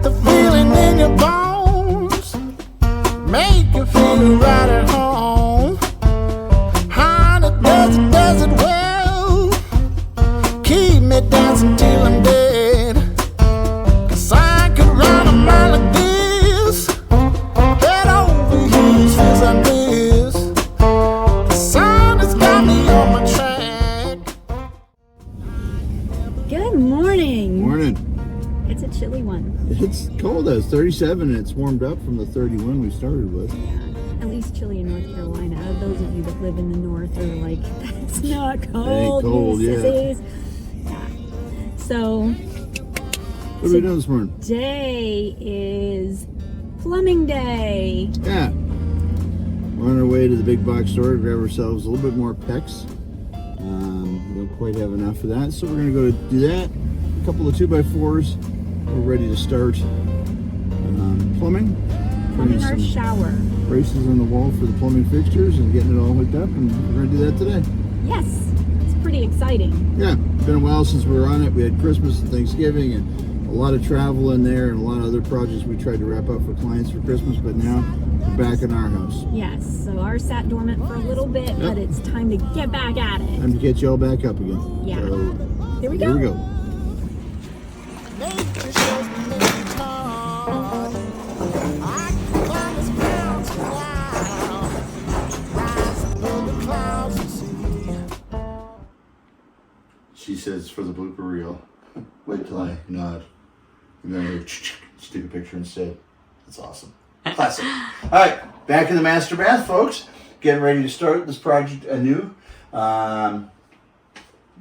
the feeling in your bones, make you feel right at home. Honey, does it well, keep me dancing till I'm dead. 'Cause I could run a mile like this, head over heels feels like this. The sun has got me on my track. Good morning. Morning. It's a chilly one. It's cold out. It's 37 and it's warmed up from the 31 we started with. Yeah, at least chilly in North Carolina. Those of you that live in the north are like, that's not cold. It ain't cold, you yeah. sissies. Yeah. So, What are we doing this morning? today is plumbing day. Yeah. We're on our way to the big box store to grab ourselves a little bit more PEX. We don't quite have enough of that, so we're going to go do that. A couple of 2x4s. We're ready to start plumbing. Plumbing our shower. Braces on the wall for the plumbing fixtures and getting it all hooked up, and we're going to do that today. Yes, it's pretty exciting. Yeah, it's been a while since we were on it. We had Christmas and Thanksgiving and a lot of travel in there and a lot of other projects we tried to wrap up for clients for Christmas, but now we're back in our house. Yes, so ours sat dormant for a little bit, but it's time to get back at it. Time to get you all back up again. Yeah. So, Here we go. here we go. Nature shows me many times. I can climb this mountain now, rise above the clouds and see. She says for the blooper reel. Wait till I nod. And then I just take a picture instead. That's awesome. Classic. All right, back in the master bath, folks. Getting ready to start this project anew.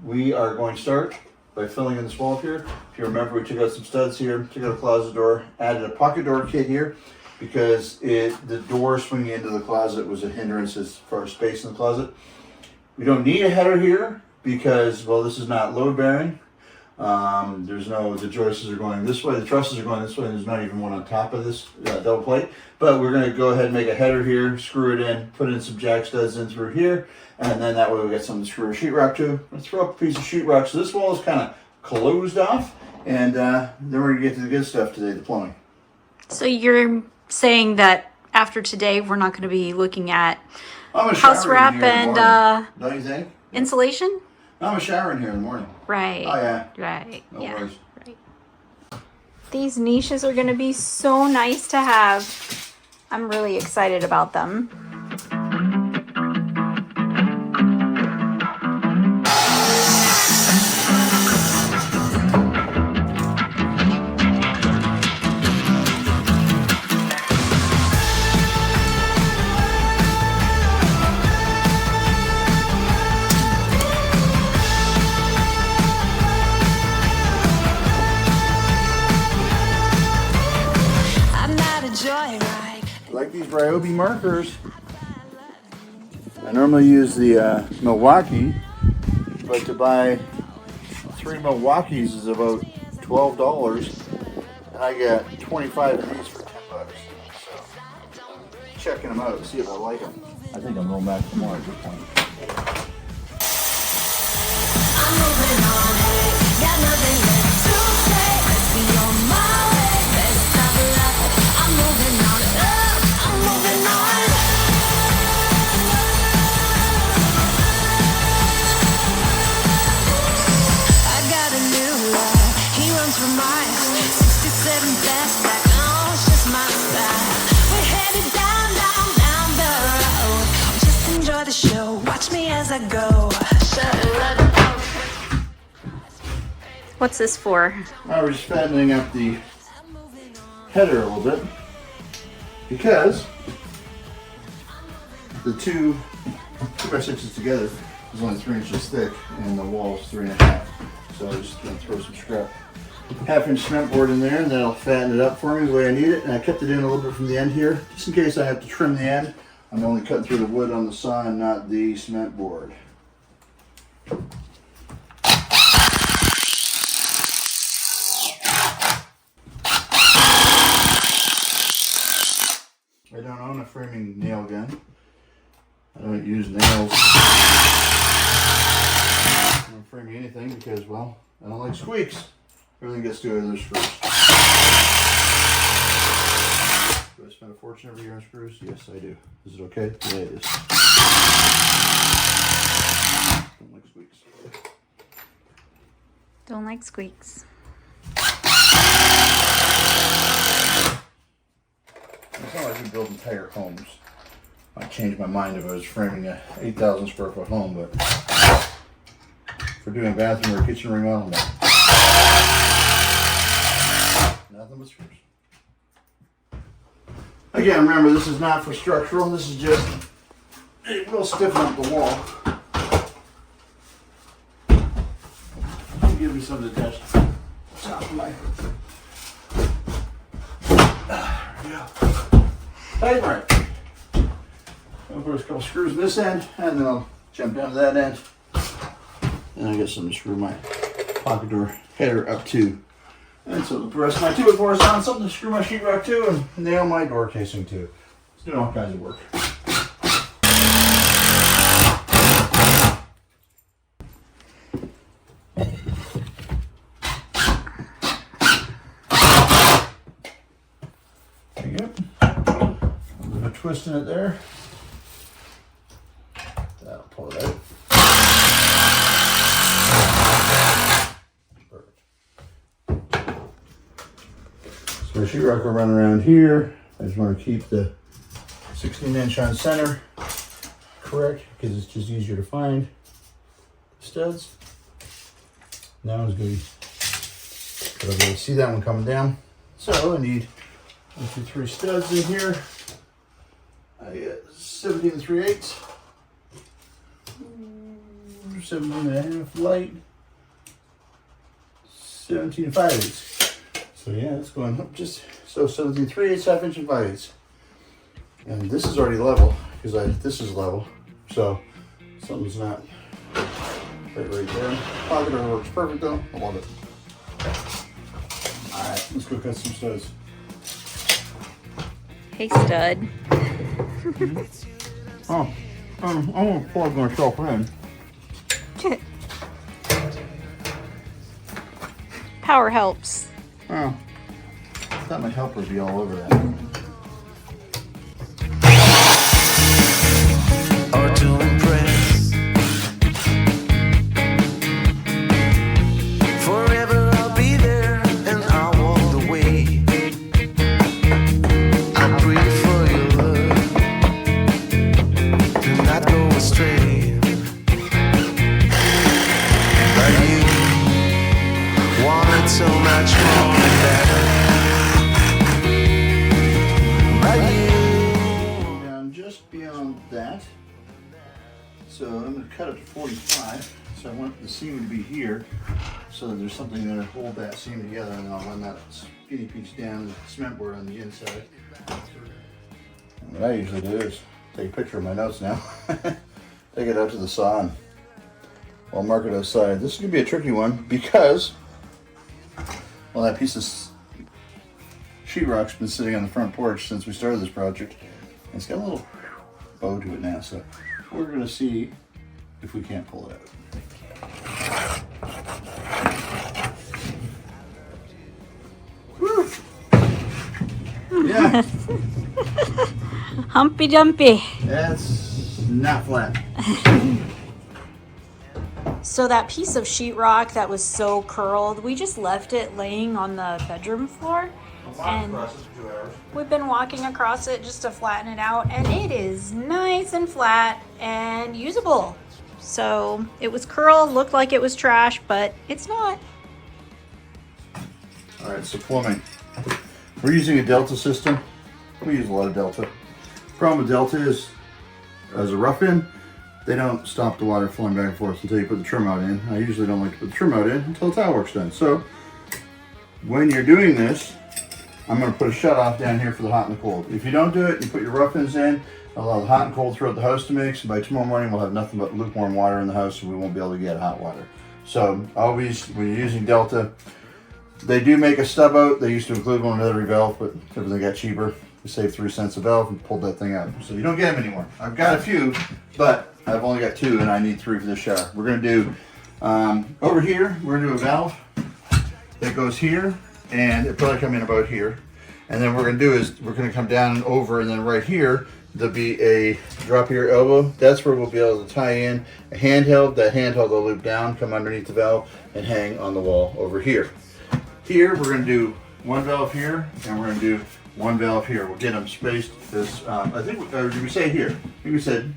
We are going to start by filling in this wall here. If you remember, we took out some studs here, took out a closet door, added a pocket door kit here because the door swinging into the closet was a hindrance as far as space in the closet. We don't need a header here because, well, this is not load bearing. The joists are going this way, the trusses are going this way, and there's not even one on top of this double plate. But we're going to go ahead and make a header here, screw it in, put in some jack studs in through here, and then that way we get something to screw a sheetrock to. Let's throw up a piece of sheetrock. So this wall is kind of closed off, and then we're going to get to the good stuff today, the plumbing. So you're saying that after today, we're not going to be looking at I'm a house shower in wrap here in the and morning. Don't you think? insulation? I'm a shower in here in the morning. Right. Oh yeah. Right. No yeah. worries. Right. These niches are going to be so nice to have. I'm really excited about them. I like these Ryobi markers. I normally use the Milwaukee, but to buy 3 Milwaukees is about $12, and I get 25 of these for $10. So, checking them out to see if I like them. I think I'm going back for more at this point. I'm moving on, hey, got nothing left to say. Let's be on my way, best of luck. I'm moving on, I'm moving on. I got a new love, he runs for miles, 67 fastback, oh, it's just my style. We're headed down, down, down the road. Just enjoy the show, watch me as I go. What's this for? We're just fattening up the header a little bit because the two 2x6s together is only 3 inches thick and the wall's 3.5. So I'm just going to throw some scrap 1/2-inch cement board in there, and that'll fatten it up for me the way I need it. And I kept it in a little bit from the end here just in case I have to trim the end. I'm only cutting through the wood on the saw and not the cement board. I don't own a framing nail gun. I don't use nails. I don't frame anything because, well, I don't like squeaks. Everything gets to others first. fortune every year on screws? Yes, I do. Is it okay? Yeah, it is. Don't like squeaks. Don't like squeaks. It's not like we build entire homes. I'd change my mind if I was framing a 8,000 square foot home, but for doing a bathroom or a kitchen remodel, no. Nothing but screws. Again, remember, this is not for structural. This is just, it will stiffen up the wall. Give me something to test. Top of my. There we go. Tight right. I'll put a couple screws in this end, and then I'll jump down to that end. And I got something to screw my pocket door header up to. And so the rest of my 2x4 is on, something to screw my sheetrock to, and nail my door casing to. It's doing all kinds of work. There you go. A little bit of twist in it there. That'll pull it out. Perfect. So the sheetrock will run around here. I just want to keep the 16-inch on center correct because it's just easier to find studs. Now it's going to be, but I'll be able to see that one coming down. So I need 1, 2, 3 studs in here. I got 17 3/8, 17 1/2 light, 17 5/8. So yeah, it's going up just so 17 3/8, 1/2 inch and 5/8. And this is already level because this is level. So something's not right there. Pocket door works perfect though. I love it. All right, let's go cut some studs. Hey, stud. Oh, I'm gonna plug myself in. Power helps. Oh, I thought my helper would be all over that. Or to impress. Forever I'll be there and I'll walk the way. I pray for your love, do not go astray. But you wanted so much more than that. But you Down just beyond that. So I'm going to cut it to 45. So I want the seam to be here so that there's something there to hold that seam together, and then I'll run that skinny piece down the cement board on the inside. And what I usually do is take a picture of my notes now, take it out to the saw, and I'll mark it outside. This is going to be a tricky one because, well, that piece of sheetrock's been sitting on the front porch since we started this project. And it's got a little bow to it now, so we're going to see if we can't pull it out. Woo. Yeah, Humpy Dumpy. that's not flat. So that piece of sheetrock that was so curled, we just left it laying on the bedroom floor. And we've been walking across it just to flatten it out, and it is nice and flat and usable. So it was curled, looked like it was trash, but it's not. All right, so plumbing. We're using a Delta system. We use a lot of Delta. Problem with Delta is, as a rough-in, they don't stop the water flowing back and forth until you put the trim out in. I usually don't like to put the trim out in until the tile work's done. So when you're doing this, I'm going to put a shut-off down here for the hot and the cold. If you don't do it, you put your rough-ins in, allow the hot and cold throughout the house to mix, and by tomorrow morning we'll have nothing but lukewarm water in the house, and we won't be able to get hot water. So always, when you're using Delta, they do make a stub out. They used to include one in every valve, but everything got cheaper. We saved 3 cents a valve and pulled that thing out. So you don't get them anymore. I've got a few, but I've only got 2, and I need 3 for this shower. We're going to do, over here, we're going to do a valve that goes here, and it'll probably come in about here. And then what we're gonna do is we're gonna come down and over, and then right here there'll be a drop of your elbow. That's where we'll be able to tie in a handheld. That handheld will loop down, come underneath the valve, and hang on the wall over here. Here we're gonna do one valve here, and we're gonna do one valve here. We'll get them spaced as I think. Or did we say here? I think we said.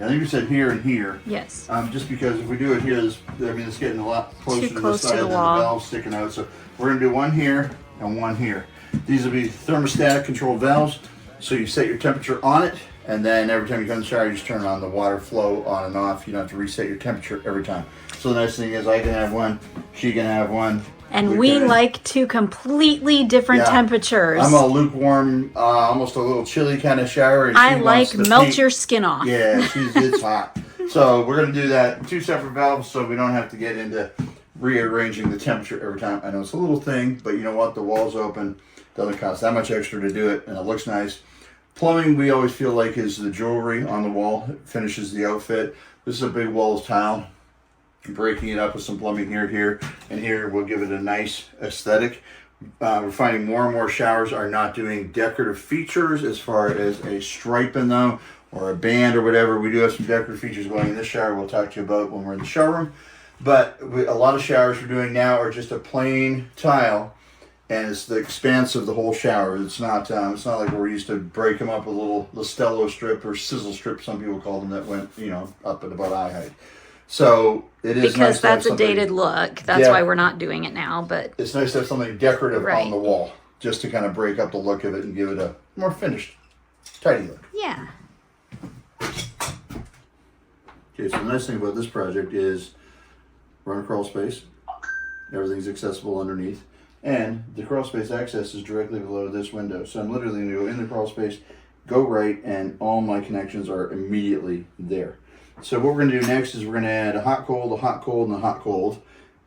I think we said here and here. Yes. Just because if we do it here, it's getting a lot closer Too to close the to side the than the wall. valve sticking out. So we're gonna do one here and one here. These will be thermostatic controlled valves. So you set your temperature on it, and then every time you come in the shower, you just turn on the water flow on and off. You don't have to reset your temperature every time. So the nice thing is I can have one, she can have one. And we like two completely different Yeah. temperatures. I'm a lukewarm, almost a little chilly kind of shower. And I she like wants to melt paint. your skin off. Yeah, it's hot. So we're going to do that, two separate valves, so we don't have to get into rearranging the temperature every time. I know it's a little thing, but you know what? The wall's open. Doesn't cost that much extra to do it, and it looks nice. Plumbing, we always feel like, is the jewelry on the wall. It finishes the outfit. This is a big wall of tile. Breaking it up with some plumbing here, and here will give it a nice aesthetic. We're finding more and more showers are not doing decorative features as far as a stripe in them or a band or whatever. We do have some decorative features going in this shower we'll talk to you about when we're in the showroom. But a lot of showers we're doing now are just a plain tile, and it's the expanse of the whole shower. It's not like we're used to break them up with a little Listello strip or sizzle strip, some people call them, that went up at about eye height. So it is Because nice to have that's a something- dated look. That's Yeah. why we're not doing it now. But It's nice to have something decorative Right. on the wall, just to kind of break up the look of it and give it a more finished, tidy look. yeah, Okay, so the nice thing about this project is we're in a crawl space. Everything's accessible underneath. And the crawl space access is directly below this window. So I'm literally going to go in the crawl space, go right, and all my connections are immediately there. So what we're going to do next is we're going to add a hot cold, and a hot cold.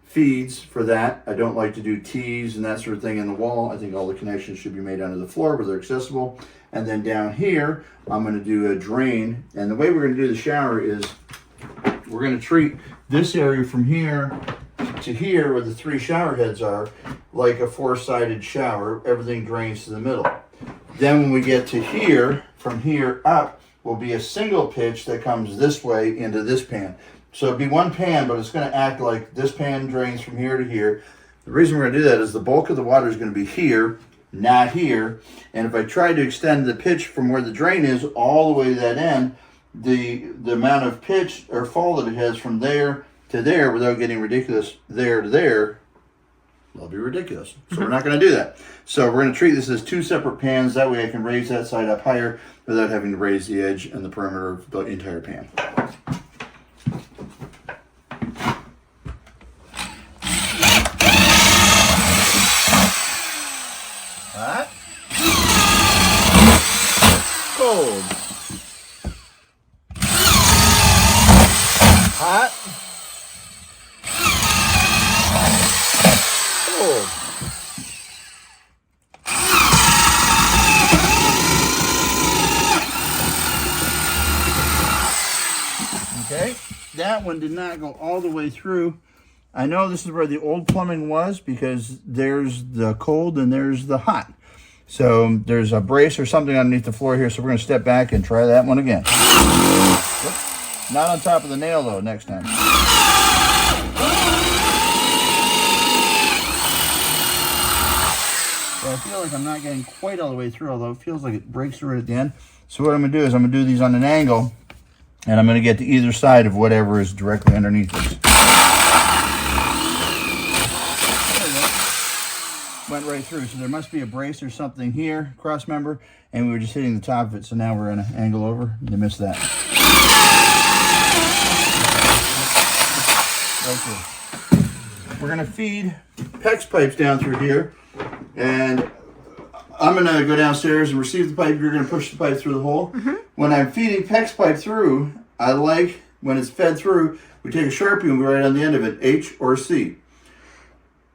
Feeds for that. I don't like to do T's and that sort of thing in the wall. I think all the connections should be made under the floor where they're accessible. And then down here, I'm going to do a drain. And the way we're going to do the shower is we're going to treat this area from here to here where the three shower heads are like a four-sided shower. Everything drains to the middle. Then when we get to here, from here up, will be a single pitch that comes this way into this pan. So it'll be one pan, but it's going to act like this pan drains from here to here. The reason we're going to do that is the bulk of the water is going to be here, not here. And if I try to extend the pitch from where the drain is all the way to that end, the amount of pitch or fall that it has from there to there without getting ridiculous there to there, will be ridiculous. So we're not going to do that. So we're going to treat this as two separate pans. That way I can raise that side up higher without having to raise the edge and the perimeter of the entire pan. Hot. Cold. Hot. Cold. Okay, that one did not go all the way through. I know this is where the old plumbing was because there's the cold and there's the hot. So there's a brace or something underneath the floor here, so we're going to step back and try that one again. Whoops. Not on top of the nail though, next time. So I feel like I'm not getting quite all the way through, although it feels like it breaks through at the end. So what I'm going to do is I'm going to do these on an angle, and I'm going to get to either side of whatever is directly underneath this. Went right through, so there must be a brace or something here, cross member, and we were just hitting the top of it, so now we're going to angle over. You missed that. Okay. We're going to feed PEX pipes down through here, and I'm going to go downstairs and receive the pipe. You're going to push the pipe through the hole. When I'm feeding PEX pipe through, I like, when it's fed through, we take a Sharpie and we write on the end of it, H or C.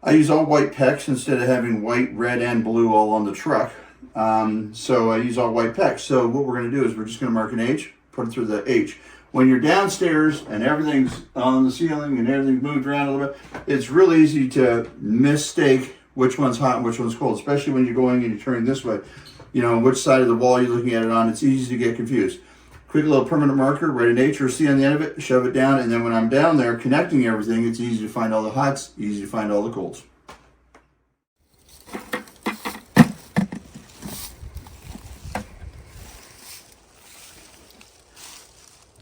I use all white PEX instead of having white, red, and blue all on the truck. So I use all white PEX. So what we're going to do is we're just going to mark an H, put it through the H. When you're downstairs and everything's on the ceiling and everything's moved around a little bit, it's real easy to mistake which one's hot and which one's cold, especially when you're going and you're turning this way. You know, which side of the wall you're looking at it on, it's easy to get confused. Quick little permanent marker, write an H or a C on the end of it, shove it down, and then when I'm down there connecting everything, it's easy to find all the hots, easy to find all the colds.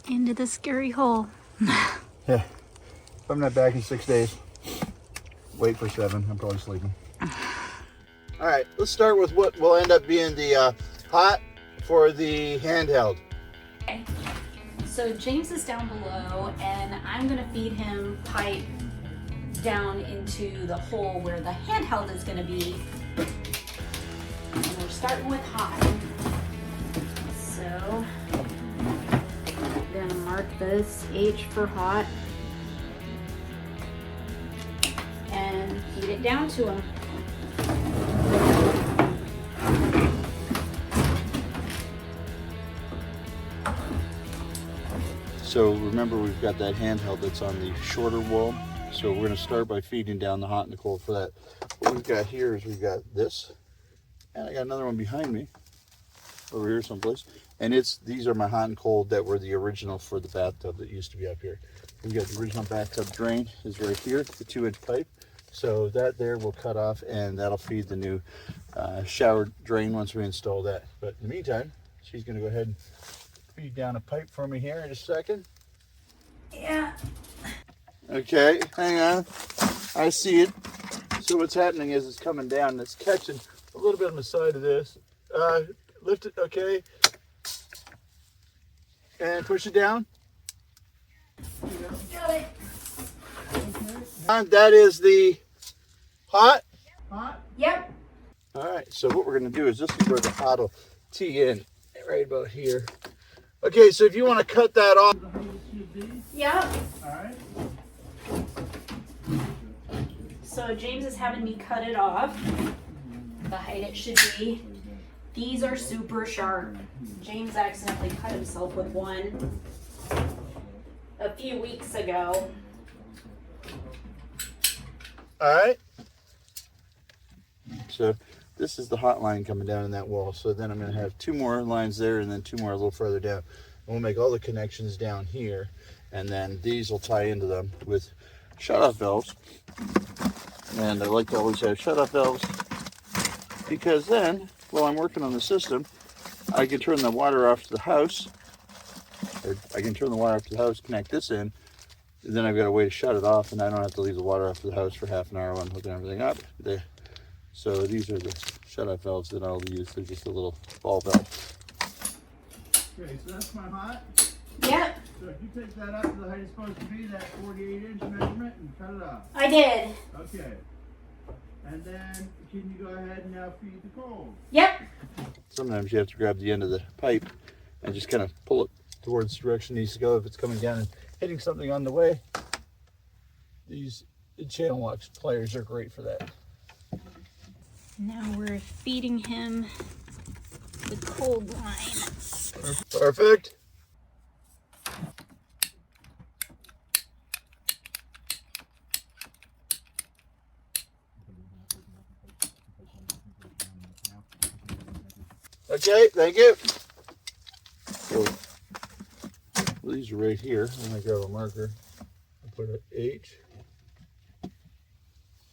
Into the scary hole. Yeah, if I'm not back in 6 days, wait for 7, I'm probably sleeping. All right, let's start with what will end up being the hot for the handheld. Okay. So James is down below, and I'm gonna feed him pipe down into the hole where the handheld is gonna be. And we're starting with hot. So I'm gonna mark this H for hot and feed it down to him. So remember, we've got that handheld that's on the shorter wall. So we're gonna start by feeding down the hot and the cold for that. What we've got here is we've got this, and I got another one behind me over here someplace. And these are my hot and cold that were the original for the bathtub that used to be up here. We've got the original bathtub drain is right here, the 2-inch pipe. So that there will cut off, and that'll feed the new shower drain once we install that. But in the meantime, she's gonna go ahead and feed down a pipe for me here in a second. Yeah. Okay, hang on. I see it. So what's happening is it's coming down and it's catching a little bit on the side of this. Lift it, okay. And push it down. Got it. And that is the hot. Yep. All right, so what we're gonna do is this is where the hot will tee in, right about here. Okay, so if you want to cut that off. Yep. All right. So James is having me cut it off. The height it should be. These are super sharp. James accidentally cut himself with one a few weeks ago. All right. So this is the hot line coming down in that wall. So then I'm going to have 2 more lines there and then 2 more a little further down. And we'll make all the connections down here. And then these will tie into them with shut-off valves. And I like to always have shut-off valves because then, while I'm working on the system, I can turn the water off to the house. Or I can turn the water off to the house, connect this in, and then I've got a way to shut it off, and I don't have to leave the water off to the house for half an hour while I'm hooking everything up. So these are the shut-off valves that I'll use. They're just a little ball valve. Okay, so that's my hot. Yep, So if you take that up to the height it's supposed to be, that 48-inch measurement, and cut it off. I did. Okay. And then can you go ahead and now feed the cold? Yep. Sometimes you have to grab the end of the pipe and just kind of pull it towards the direction it needs to go. If it's coming down and hitting something on the way, these channel locks pliers are great for that. Now we're feeding him the cold line. Perfect. Okay, thank you. So these are right here. I'm gonna grab a marker. I'll put an H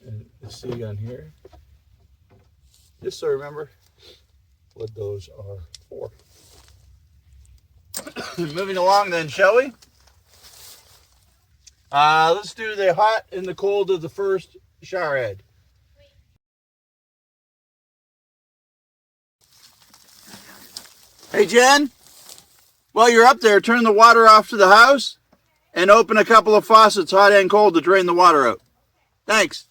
and a C on here. Just so I remember what those are for. Moving along then, shall we? Let's do the hot and the cold of the first shower head. Hey Jen, while you're up there, turn the water off to the house and open a couple of faucets, hot and cold, to drain the water out. Thanks.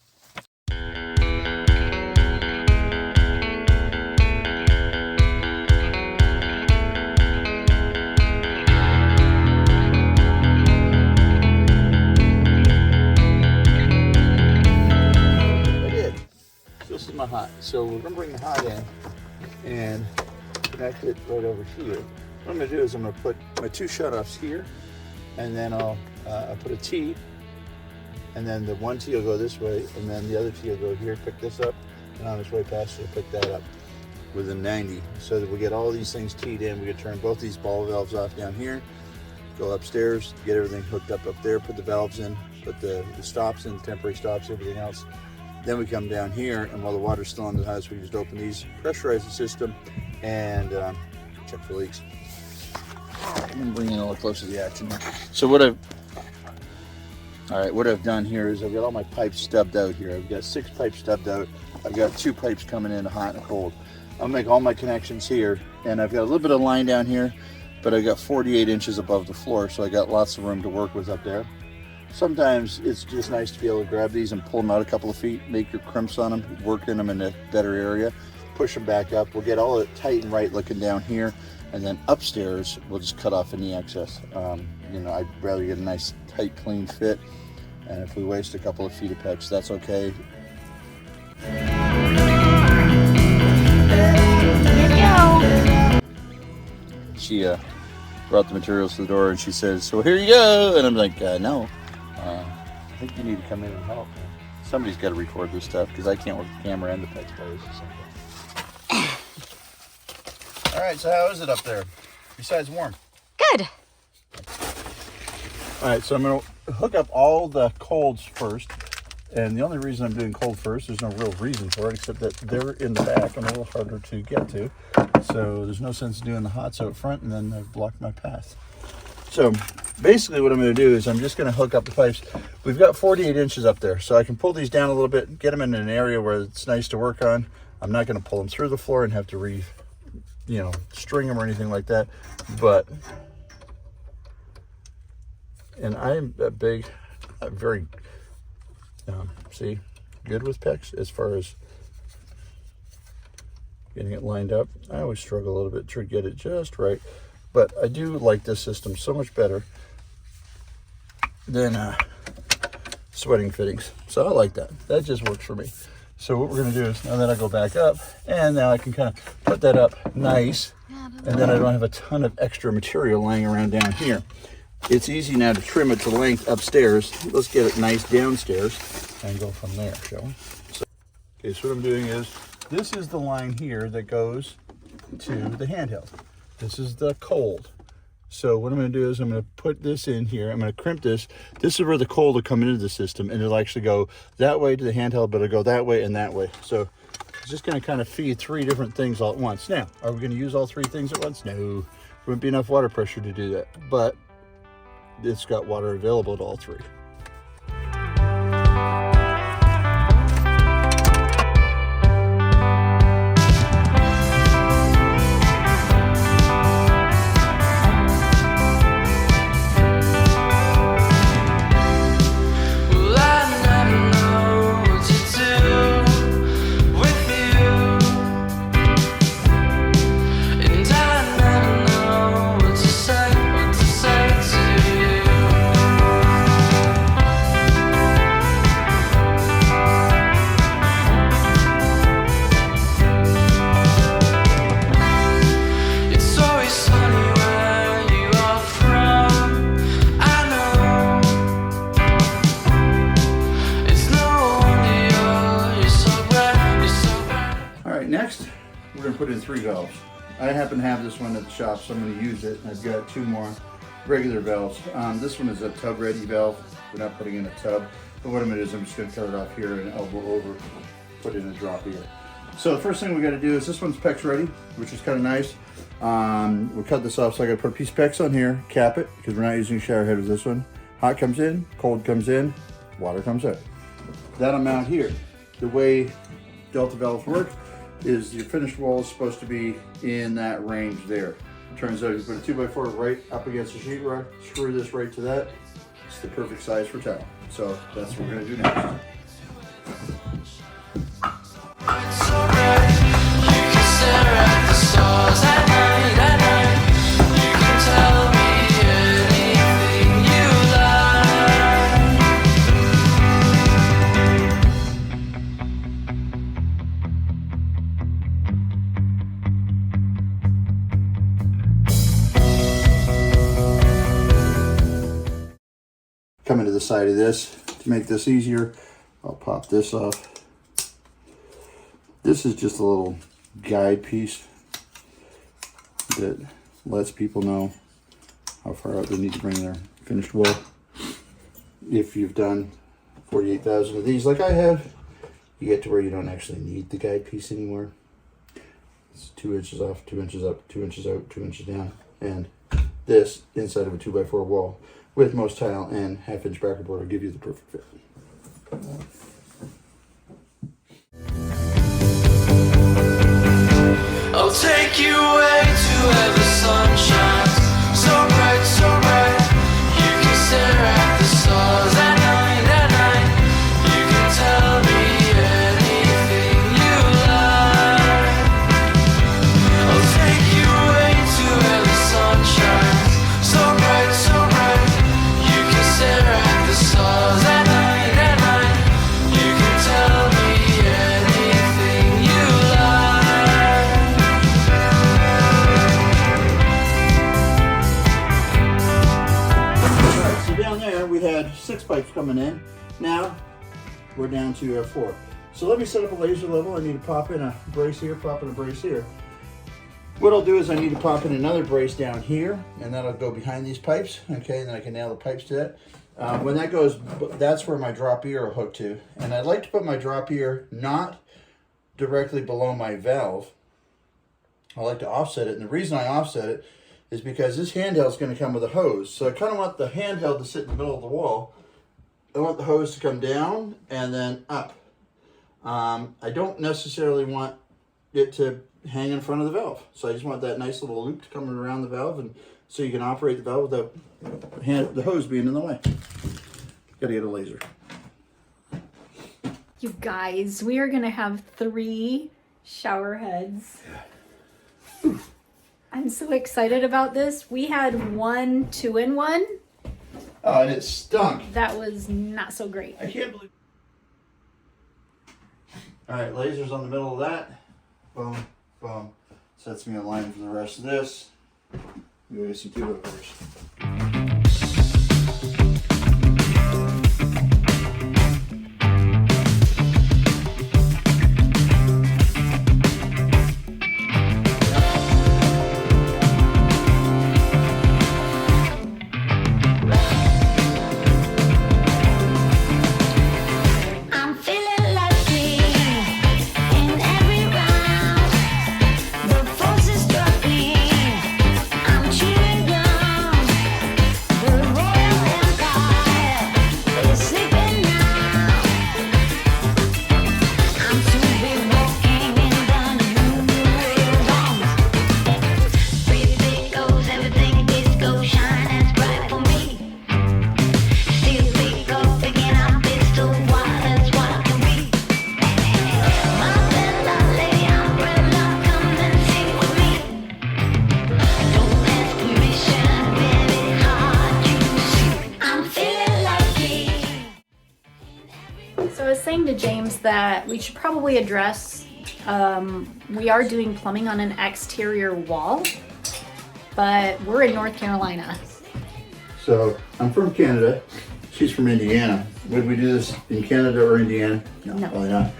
This is my hot. So we're gonna bring the hot in and connect it right over here. What I'm gonna do is I'm gonna put my 2 shutoffs here, and then I'll put a T, and then the one T will go this way, and then the other T will go here, pick this up, and on his way past will pick that up within 90, so that we get all these things teed in. We could turn both these ball valves off down here, go upstairs, get everything hooked up there, put the valves in, put the stops in, temporary stops, everything else. Then we come down here, and while the water's still on the house, we just open these, pressurize the system, and check for leaks. I'm gonna bring it a little closer to the action here. So what I've done here is I've got all my pipes stubbed out here. I've got 6 pipes stubbed out. I've got 2 pipes coming in, hot and cold. I'll make all my connections here, and I've got a little bit of line down here, but I got 48 inches above the floor, so I got lots of room to work with up there. Sometimes it's just nice to be able to grab these and pull them out a couple of feet, make your crimps on them, work in them in a better area, push them back up. We'll get all it tight and right looking down here, and then upstairs we'll just cut off any excess. You know, I'd rather get a nice tight clean fit, and if we waste a couple of feet of PEX, that's okay. She brought the materials to the door, and she says, "So here you go." And I'm like, "No, I think you need to come in and help. Somebody's got to record this stuff because I can't work the camera and the PEX players or something." All right, so how is it up there? Besides warm? Good. All right, so I'm going to hook up all the colds first. And the only reason I'm doing cold first, there's no real reason for it, except that they're in the back and a little harder to get to. So there's no sense doing the hots out front, and then I've blocked my path. So basically what I'm going to do is I'm just going to hook up the pipes. We've got 48 inches up there, so I can pull these down a little bit, get them in an area where it's nice to work on. I'm not going to pull them through the floor and have to string them or anything like that. And I'm very see, good with PEX as far as getting it lined up. I always struggle a little bit to get it just right, but I do like this system so much better than sweating fittings. So I like that. That just works for me. So what we're going to do is, now that I go back up, and now I can kind of put that up nice, and then I don't have a ton of extra material laying around down here. It's easy now to trim it to length upstairs. Let's get it nice downstairs and go from there, shall we? Okay, so what I'm doing is, this is the line here that goes to the handheld. This is the cold. So what I'm going to do is I'm going to put this in here. I'm going to crimp this. This is where the cold will come into the system, and it'll actually go that way to the handheld, but it'll go that way and that way. So it's just going to kind of feed 3 different things all at once. Now, are we going to use all 3 things at once? No. There wouldn't be enough water pressure to do that, but it's got water available to all 3. Next, we're going to put in 3 valves. I happen to have this one at the shop, so I'm going to use it. I've got 2 more regular valves. This one is a tub-ready valve. We're not putting in a tub, but what I'm going to do is I'm just going to cut it off here and elbow over, put in a drop here. So the first thing we got to do is, this one's PEX ready, which is kind of nice. We'll cut this off, so I got to put a piece of PEX on here, cap it, because we're not using a shower head with this one. Hot comes in, cold comes in, water comes out. That amount here, the way Delta valves work, is your finished wall is supposed to be in that range there. It turns out you put a 2x4 right up against the sheetrock, screw this right to that. It's the perfect size for tile. So that's what we're going to do next. Coming to the side of this to make this easier, I'll pop this off This is just a little guide piece that lets people know how far out they need to bring their finished wall. If you've done 48,000 of these like I have, you get to where you don't actually need the guide piece anymore. It's 2 inches off, 2 inches up, 2 inches out, 2 inches down. And this inside of a 2x4 wall with most tile and 1/2 inch bracket board will give you the perfect fit. I'll take you away to where the sun shines so bright, so bright. You can stare at the stars at night, at night. You can tell me anything you like. I'll take you away to where the sun shines so bright, so bright. You can stare at the stars at night, at night. You can tell me anything you like. Alright, so down there we had 6 pipes coming in. Now we're down to 4. So let me set up a laser level. I need to pop in a brace here, pop in a brace here. What I'll do is I need to pop in another brace down here, and that'll go behind these pipes. Okay, and then I can nail the pipes to that. When that goes, that's where my drop ear will hook to. And I'd like to put my drop ear not directly below my valve. I like to offset it, and the reason I offset it is because this handheld is going to come with a hose. So I kind of want the handheld to sit in the middle of the wall. I want the hose to come down and then up. I don't necessarily want it to hang in front of the valve. So I just want that nice little loop to come around the valve, and so you can operate the valve without the hose being in the way. Gotta get a laser. You guys, we are gonna have 3 shower heads. I'm so excited about this. We had 1 2-in-1. Oh, and it stunk. That was not so great. I can't believe. All right, lasers on the middle of that. Boom, boom. Sets me in line for the rest of this. We get some 2-overs. I'm feeling lucky in every round. The forces struck me. I'm cheering on. The Royal Empire is sleeping now. I'm soon be walking in the new realms. Pretty big goes everything disco shine as bright for me. Still pick up again, I'm pistol wild, that's what I can be. My bella lady umbrella, come and sing with me. Don't ask permission, baby, hard you see. I'm feeling lucky. So I was saying to James that we should probably address, we are doing plumbing on an exterior wall, but we're in North Carolina. So I'm from Canada. She's from Indiana. Would we do this in Canada or Indiana? No. Probably not.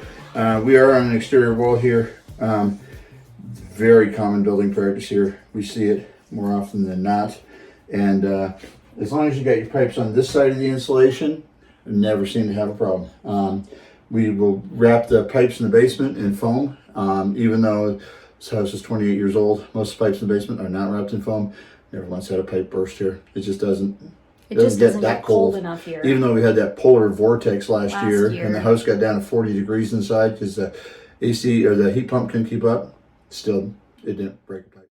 We are on an exterior wall here. Very common building practice here. We see it more often than not. And as long as you got your pipes on this side of the insulation, I've never seemed to have a problem. We will wrap the pipes in the basement in foam. Even though this house is 28 years old, most pipes in the basement are not wrapped in foam. Never once had a pipe burst here. It just doesn't. It just doesn't get cold enough here. Even though we had that polar vortex last year, year. and the house got down to 40 degrees inside because the AC or the heat pump couldn't keep up, still it didn't break a pipe.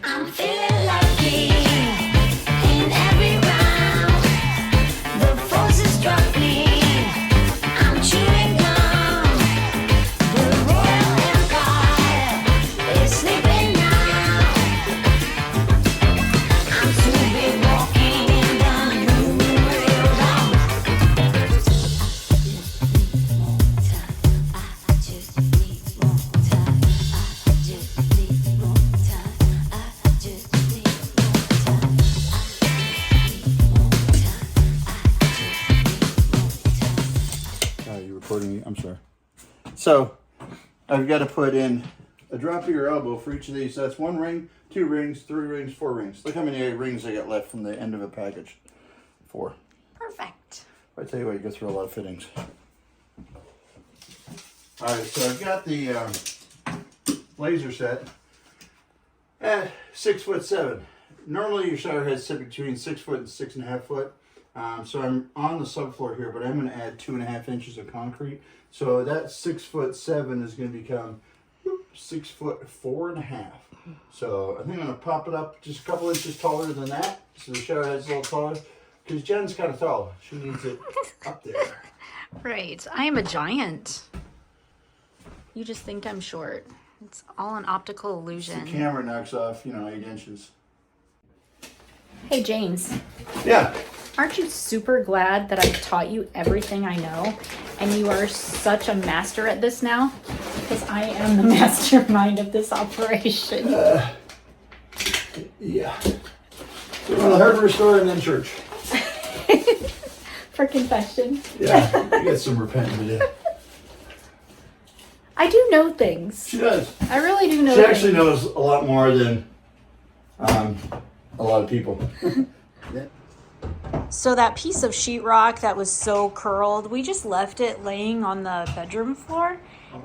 I'm feeling lucky in every round. The forces struck me. I'm cheering on. The Royal Empire is sleeping now. I'm soon be walking in the new realms. I just need more time. So I've got to put in a drop of your elbow for each of these. So that's 1 ring, 2 rings, 3 rings, 4 rings. Look how many rings I got left from the end of a package. 4. Perfect. I tell you what, you go through a lot of fittings. All right, so I've got the laser set at 6'7". Normally your shower heads sit between 6 foot and 6.5 foot. So I'm on the subfloor here, but I'm going to add 2.5 inches of concrete. So that 6'7" is going to become 6'4.5". So I think I'm going to pop it up just a couple inches taller than that. So the shower head's a little taller. Because Jen's kind of tall. She needs it up there. Right. I am a giant. You just think I'm short. It's all an optical The illusion. camera knocks off, 8 inches. Hey, James. Yeah. Aren't you super glad that I taught you everything I know and you are such a master at this now? Because I am the mastermind of this operation. Yeah. We run a hardware store and then church. For confession. Yeah, you got some repenting to do. I do know things. She does. I really do know She things. actually knows a lot more than a lot of people. Yeah. So that piece of sheetrock that was so curled, we just left it laying on the bedroom floor.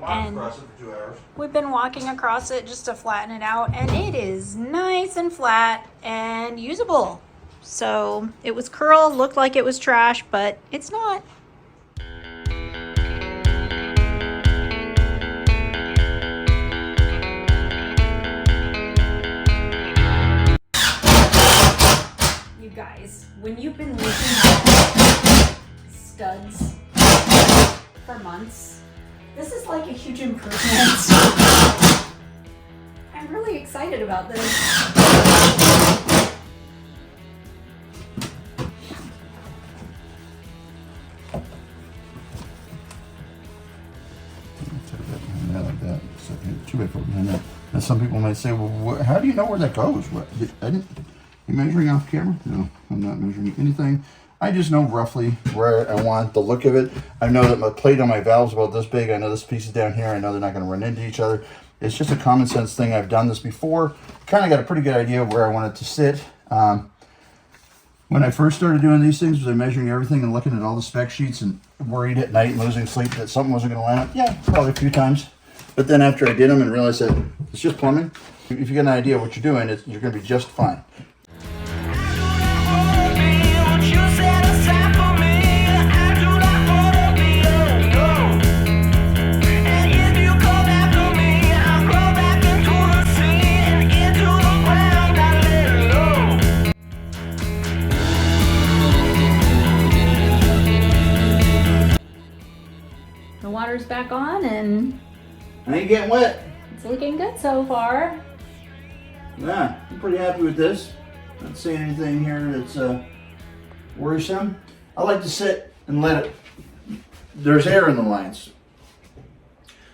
And across it for 2 hours. we've been walking across it just to flatten it out, and it is nice and flat and usable. So it was curled, looked like it was trash, but it's not. You guys, when you've been looking at studs for months, this is like a huge improvement. I'm really excited about this. Like that. So, 2x4 behind that. And some people might say, well, how do you know where that goes? You measuring off camera? No, I'm not measuring anything. I just know roughly where I want the look of it. I know that my plate on my valve's about this big. I know this piece is down here. I know they're not going to run into each other. It's just a common sense thing. I've done this before. Kind of got a pretty good idea of where I want it to sit. When I first started doing these things, was I measuring everything and looking at all the spec sheets and worried at night and losing sleep that something wasn't going to line up? Yeah, probably a few times. But then after I did them and realized that it's just plumbing, if you get an idea of what you're doing, you're going to be just fine. The water's back on and I ain't getting wet. it's looking good so far. Yeah, I'm pretty happy with this. Not seeing anything here that's worrisome. I like to sit and let it, there's air in the lines.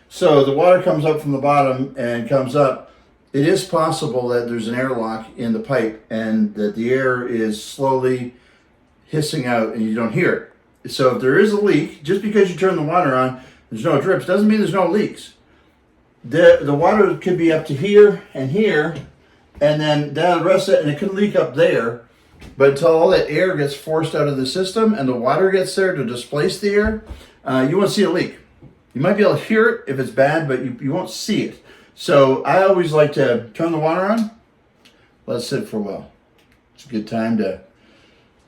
So the water comes up from the bottom and comes up. It is possible that there's an airlock in the pipe and that the air is slowly hissing out and you don't hear it. So if there is a leak, just because you turn the water on, there's no drips, doesn't mean there's no leaks. The water could be up to here, and then down the rest of it, and it could leak up there. But until all that air gets forced out of the system and the water gets there to displace the air, you won't see a leak. You might be able to hear it if it's bad, but you won't see it. So I always like to turn the water on, let it sit for a while. It's a good time to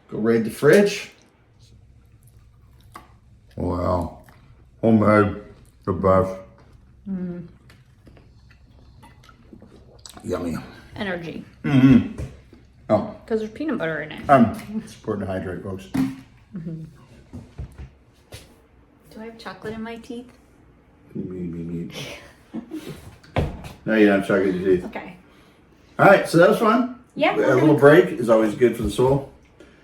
go raid the fridge. Wow. Homemade, the best. Yummy. Energy. Oh, Because there's peanut butter in it. I'm supporting to hydrate, folks. Do I have chocolate in my teeth? No, you don't have chocolate in your teeth. Okay. All right, so that was fun. Yeah, A we're little gonna, break is always good for the soul.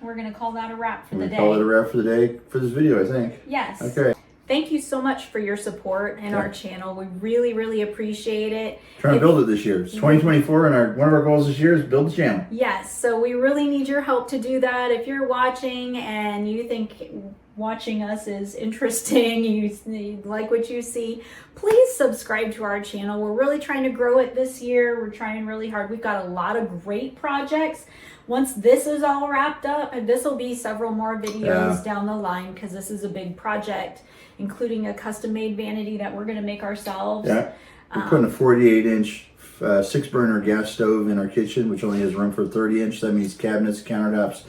we're gonna call that a wrap for I'm the gonna day. call it a wrap for the day for this video, I think. Yes. Okay. Thank you so much for your support in our channel. We really, really appreciate it. Trying to build it this year. It's 2024, and one of our goals this year is build the channel. Yes, so we really need your help to do that. If you're watching and you think watching us is interesting, you like what you see, please subscribe to our channel. We're really trying to grow it this year. We're trying really hard. We've got a lot of great projects. Once this is all wrapped up, and this will be several more videos down the line, because this is a big project, including a custom-made vanity that we're going to make ourselves. Yeah, we're putting a 48-inch 6-burner gas stove in our kitchen, which only has room for 30-inch. That means cabinets, countertops,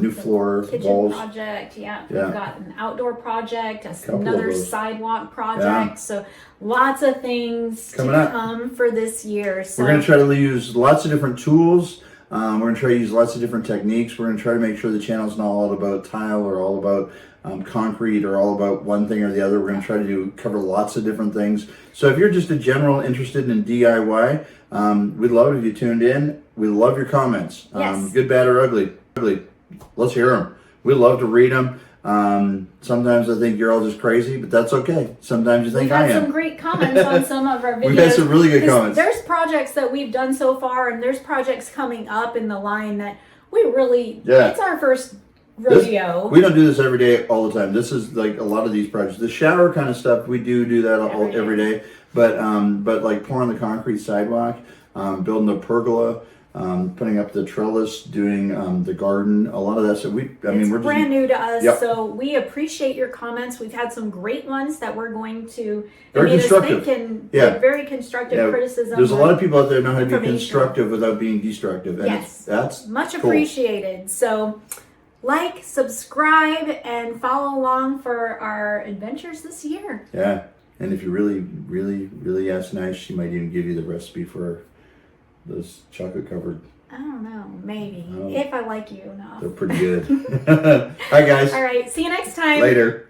new floor, Kitchen walls. project, Yeah. We've got an outdoor project, Couple of another those. sidewalk project. Yeah. So lots of things Coming to up. come for this year. So We're going to try to use lots of different tools. We're going to try to use lots of different techniques. We're going to try to make sure the channel's not all about tile or all about concrete or all about one thing or the other. We're going to try to cover lots of different things. So if you're just a general interested in DIY, we'd love it if you tuned in. We love your comments. Yes. Good, bad, or ugly. Let's hear them. We love to read them. Sometimes I think you're all just crazy, but that's okay. Sometimes you think we've I had am. some great comments on some of our videos. We've had some really good 'Cause comments. There's projects that we've done so far, and there's projects coming up in the line that we really, it's our first rodeo. We don't do this every day all the time. This is like a lot of these projects. The shower kind of stuff, we do that every day. But like pouring the concrete sidewalk, building the pergola, putting up the trellis, doing the garden, a lot of that stuff. We're brand new to us, Yep. so we appreciate your comments. We've had some great ones that we're going to Very made us constructive. think, and Yeah. very constructive criticism. There's a lot of people out there know how to be information. constructive without being destructive. And Yes. that's much cool. appreciated. So like, subscribe, and follow along for our adventures this year. Yeah. And if you really, really, really ask nice, she might even give you the recipe for those chocolate covered. I don't know, maybe. Oh. If I like you enough. They're pretty good. Hi guys. All right, see you next time. Later.